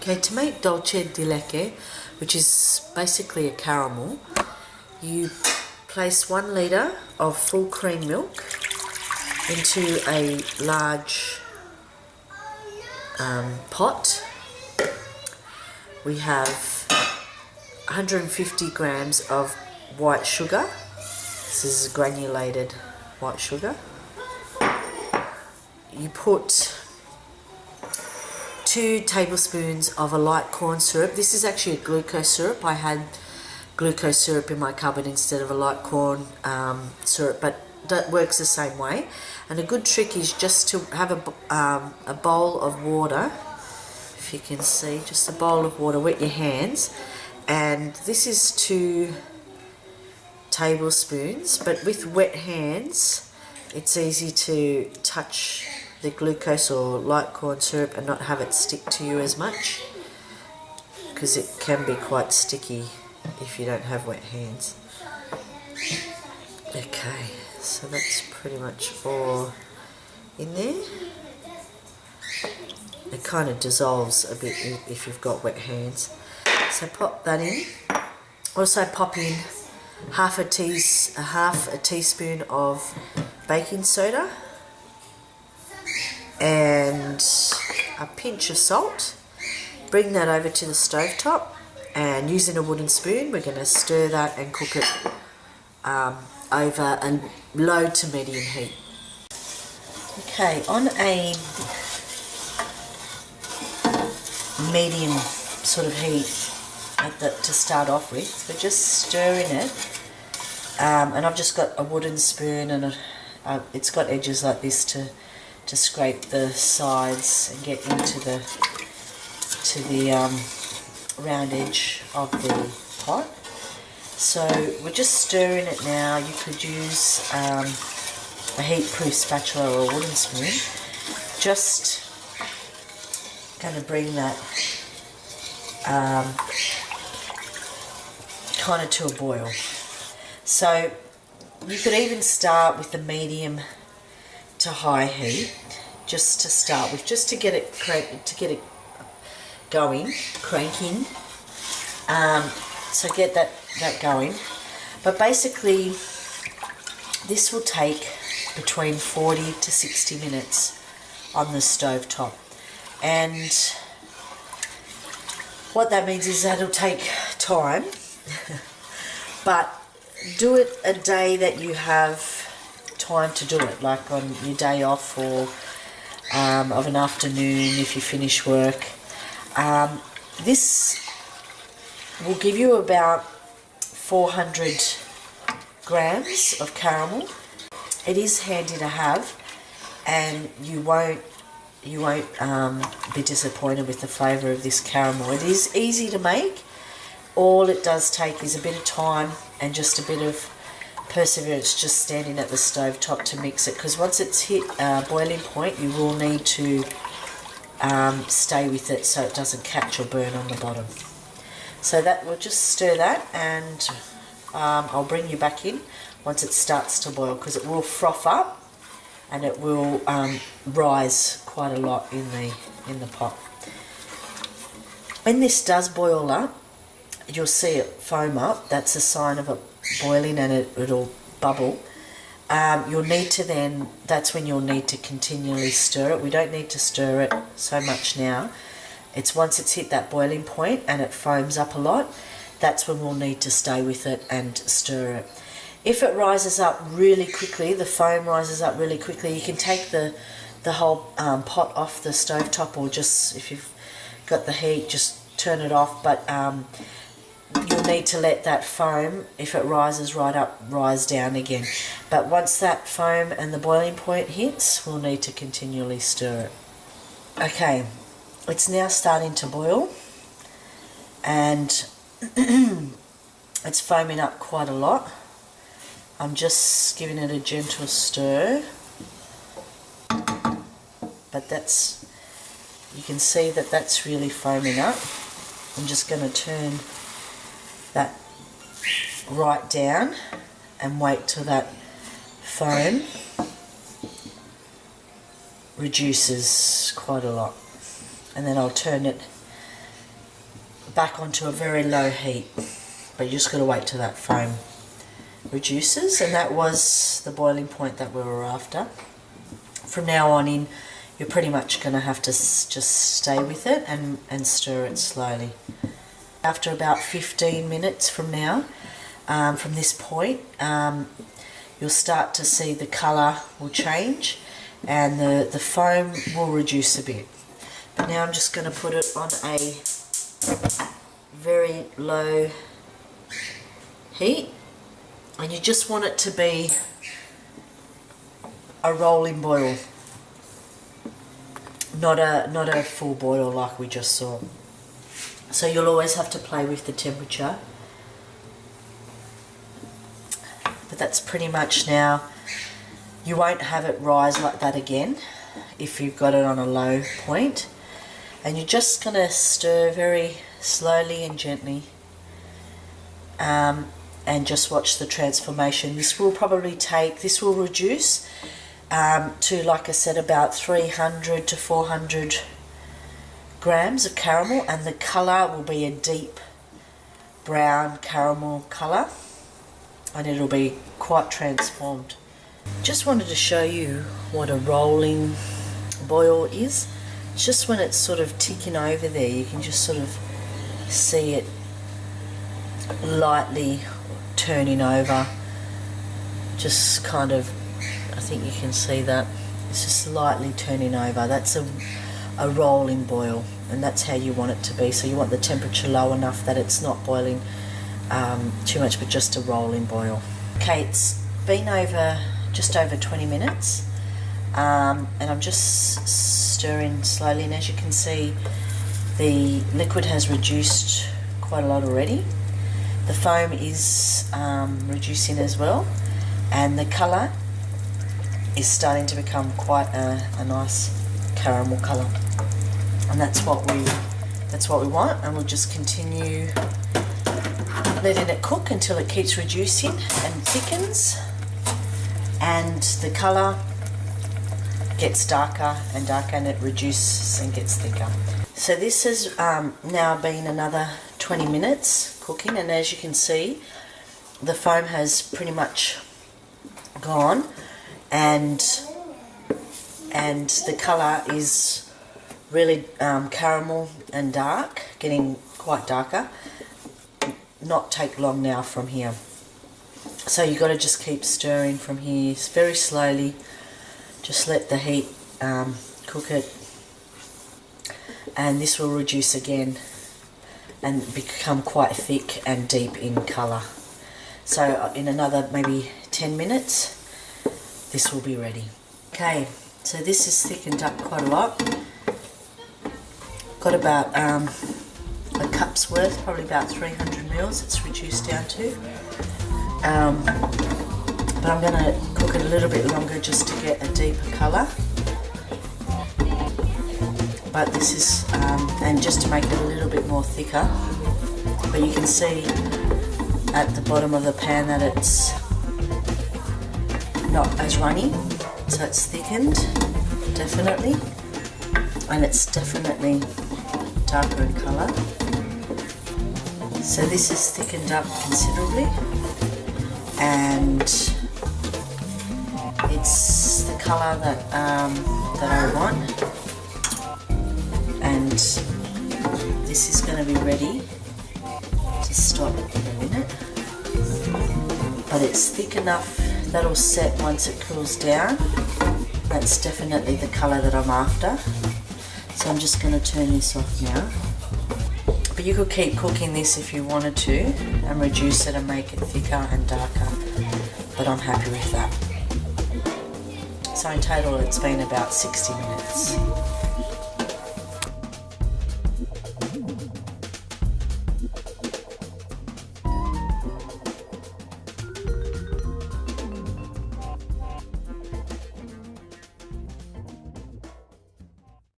Okay, to make Dulce de Leche, which is basically a caramel, you place 1 litre of full cream milk into a large pot. We have 150 grams of white sugar. This is granulated white sugar. You put 2 tablespoons of a light corn syrup. This is actually a glucose syrup. I had glucose syrup in my cupboard instead of a light corn syrup, but that works the same way. And a good trick is just to have a bowl of water. If you can see, just a bowl of water, wet your hands. And this is 2 tablespoons, but with wet hands, it's easy to touch the glucose or light corn syrup and not have it stick to you as much, because it can be quite sticky if you don't have wet hands. Okay, so that's pretty much all in there. It kind of dissolves a bit if you've got wet hands. So pop that in. Also pop in half a teaspoon of baking soda and a pinch of salt. Bring that over to the stovetop, and using a wooden spoon we're going to stir that and cook it over a low to medium heat. Okay, on a medium sort of heat to start off with, we're just stirring it, and I've just got a wooden spoon, and it's got edges like this to scrape the sides and get into the round edge of the pot. So we're just stirring it now. You could use a heat-proof spatula or a wooden spoon. Just going to bring that kind of to a boil. So you could even start with the medium to high heat, just to start with, just to get it going, cranking. So get that going. But basically, this will take between 40 to 60 minutes on the stove top, and what that means is that it'll take time. But do it a day that you have time to do it, like on your day off, or of an afternoon if you finish work. This will give you about 400 grams of caramel. It is handy to have, and you won't be disappointed with the flavour of this caramel. It is easy to make. All it does take is a bit of time and just a bit of perseverance, just standing at the stove top to mix it, because once it's hit boiling point, you will need to stay with it so it doesn't catch or burn on the bottom. So that we'll just stir that, and I'll bring you back in once it starts to boil, because it will froth up and it will rise quite a lot in the pot. When this does boil up, you'll see it foam up. That's a sign of it boiling, and it'll bubble. You'll need to then, that's when you'll need to continually stir it. We don't need to stir it so much now. It's once it's hit that boiling point and it foams up a lot, that's when we'll need to stay with it and stir it. If it rises up really quickly, the foam rises up really quickly, you can take the whole pot off the stovetop, or just, if you've got the heat, just turn it off. But you'll need to let that foam, if it rises right up, rise down again. But once that foam and the boiling point hits, we'll need to continually stir it. Okay, it's now starting to boil, and it's foaming up quite a lot. I'm just giving it a gentle stir, but that's, you can see that that's really foaming up. I'm just going to turn that right down and wait till that foam reduces quite a lot, and then I'll turn it back onto a very low heat. But you just got to wait till that foam reduces, and that was the boiling point that we were after. From now on in, you're pretty much going to have to just stay with it and stir it slowly. After about 15 minutes from now, from this point, you'll start to see the colour will change and the foam will reduce a bit. But now I'm just going to put it on a very low heat, and you just want it to be a rolling boil, not a full boil like we just saw. So you'll always have to play with the temperature. But that's pretty much now. You won't have it rise like that again if you've got it on a low point. And you're just going to stir very slowly and gently, and just watch the transformation. This will reduce to, like I said, about 300 to 400 grams of caramel, and the colour will be a deep brown caramel colour, and it'll be quite transformed. Just wanted to show you what a rolling boil is. It's just when it's sort of ticking over there, you can just sort of see it lightly turning over, just kind of, I think you can see that it's just lightly turning over. That's a rolling boil, and that's how you want it to be. So you want the temperature low enough that it's not boiling too much, but just a rolling boil. Okay, it's been just over 20 minutes, and I'm just stirring slowly, and as you can see, the liquid has reduced quite a lot already. The foam is reducing as well, and the colour is starting to become quite a nice caramel colour, and that's what we want. And we'll just continue letting it cook until it keeps reducing and thickens, and the colour gets darker and darker, and it reduces and gets thicker. So this has now been another 20 minutes cooking, and as you can see, the foam has pretty much gone, and the colour is really caramel and dark, getting quite darker. Not take long now from here. So you've got to just keep stirring from here very slowly. Just let the heat cook it, and this will reduce again and become quite thick and deep in colour. So in another maybe 10 minutes, this will be ready. Okay, so this is thickened up quite a lot. Got about a cup's worth, probably about 300 mils it's reduced down to. But I'm going to cook it a little bit longer just to get a deeper colour. But this is, and just to make it a little bit more thicker. But you can see at the bottom of the pan that it's not as runny, so it's thickened, definitely. And it's definitely darker in colour. So this is thickened up considerably, and it's the colour that I want, and this is going to be ready to stop in a minute. But it's thick enough that'll set once it cools down. That's definitely the colour that I'm after. So I'm just going to turn this off now. But you could keep cooking this if you wanted to and reduce it and make it thicker and darker. But I'm happy with that. So in total it's been about 60 minutes.